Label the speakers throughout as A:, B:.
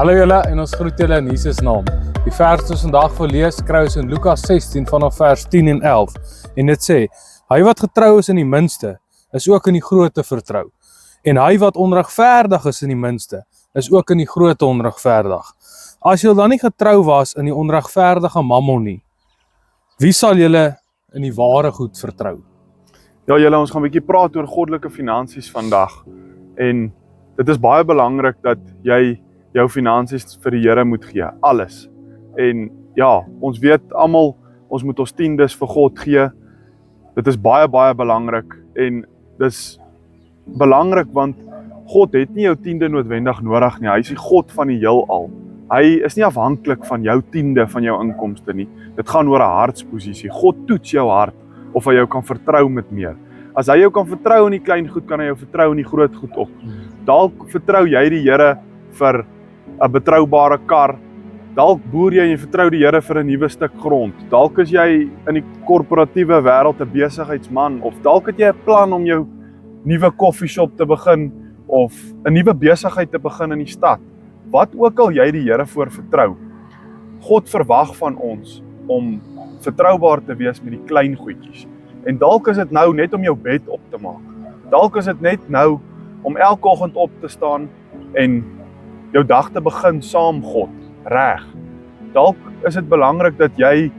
A: Hallo julle en ons groet julle in Jesus naam. Die vers wat ons vandag wil lees kry ons in Lukas 16 vanaf vers 10 en 11. En dit sê, hy wat getrou is in die minste, is ook in die groote vertrou. En hy wat onregverdig is in die minste, is ook in die groote onregverdig. As julle dan nie getrou was in die onregverdige mammon nie, wie sal julle in die ware goed vertrou?
B: Ja julle, ons gaan 'n bietjie praat oor goddelike finansies vandag. En dit is baie belangrik dat jy jou finansies vir die Here moet gee, alles. En ja, ons weet almal, ons moet ons tiendes vir God gee. Dit is baie belangrik en dis belangrik want God het nie jou tiende noodwendig nodig nie. Hy is die God van die heelal. Hy is nie afhanklik van jou tiende, van jou inkomste nie. Dit gaan oor 'n hartsposisie. God toets jou hart of hy jou kan vertrou met meer. As hy jou kan vertrou in die klein goed, kan hy jou vertrou in die groot goed ook. Dalk vertrou jy die Here vir 'n betroubare kar. Dalk boer jy en jy vertrou die Here vir 'n nuwe stuk grond. Dalk is jy in die korporatiewe wêreld 'n besigheidsman of dalk het jy 'n plan om jou nuwe koffieshop te begin of 'n nuwe besigheid te begin in die stad. Wat ook al jy die Here voor vertrou. God verwag van ons om vertroubaar te wees met die klein goedjies. En dalk is dit nou net om jou bed op te maak. Dalk is dit net nou om elke oggend op te staan en jou dag te begin saam God, reg. Dalk is dit belangrik dat jy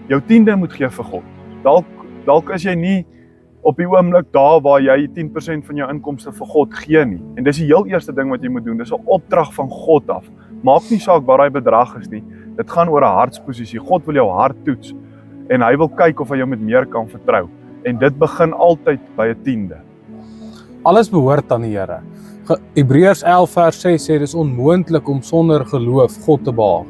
B: jou tiende moet gee vir God. Dalk is jy nie op die oomblik daar waar jy 10% van jou inkomste vir God gee nie. En dis die heel eerste ding wat jy moet doen, dis 'n opdrag van God af. Maak nie saak wat daai bedrag is nie. Dit gaan oor 'n hartsposisie. God wil jou hart toets en hy wil kyk of hy jou met meer kan vertrou. En dit begin altyd by 'n tiende.
A: Alles behoort aan die Here. Hebreërs 11 vers 6 sê, dis onmoontlik om sonder geloof God te behaag.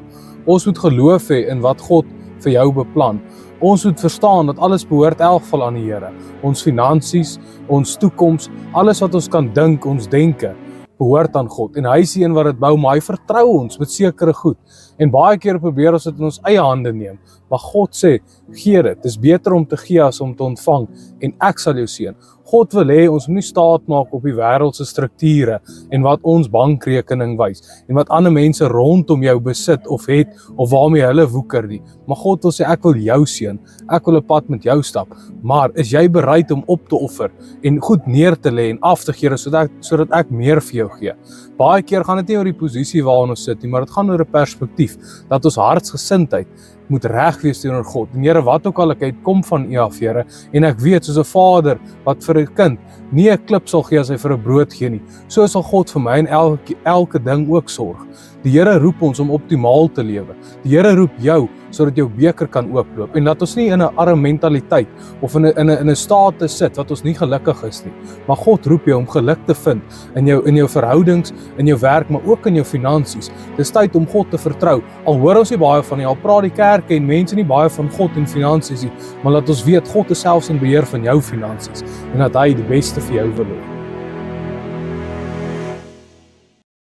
A: Ons moet geloof hê in wat God vir jou beplan. Ons moet verstaan dat alles behoort in elk geval aan die Here. Ons finansies, ons toekoms, alles wat ons kan dink, ons denke, behoort aan God. En hy is die een wat dit bou, maar hy vertrou ons met sekere goed. En baie keer probeer ons dit in ons eie hande neem. Maar God sê, gee dit. Dis beter om te gee as om te ontvang. En ek sal jou seën. God wil hê ons moet nie staat maak op die wêreldse strukture en wat ons bankrekening wys en wat ander mense rondom jou besit of het of waarmee hulle woeker nie. Maar God wil sê ek wil jou seën. Ek wil 'n pad met jou stap. Maar is jy bereid om op te offer en goed neer te lê en af te gee sodat ek meer vir jou gee? Baie keer gaan dit nie oor die posisie waarin ons sit nie, maar dit gaan oor 'n perspektief dat ons hartsgesindheid moet reg wees teenoor God. En Here, wat ook al ek het, kom van U af, Here. En ek weet, soos 'n vader wat vir 'n kind nie 'n klip sal gee as hy vir 'n brood gee nie, so sal God vir my en elke ding ook sorg. Die Here roep ons om optimaal te lewe. Die Here roep jou sodat jou beker kan ooploop en dat ons nie in 'n arme mentaliteit of in 'n staat te sit wat ons nie gelukkig is nie. Maar God roep jou om geluk te vind in jou verhoudings, in jou werk, maar ook in jou finansies. Dis tyd om God te vertrou. Al hoor ons nie baie van nie, al praat die kerke en mense nie baie van God en finansies nie, maar laat ons weet God is selfs in beheer van jou finansies en dat hy die beste vir jou wil hê.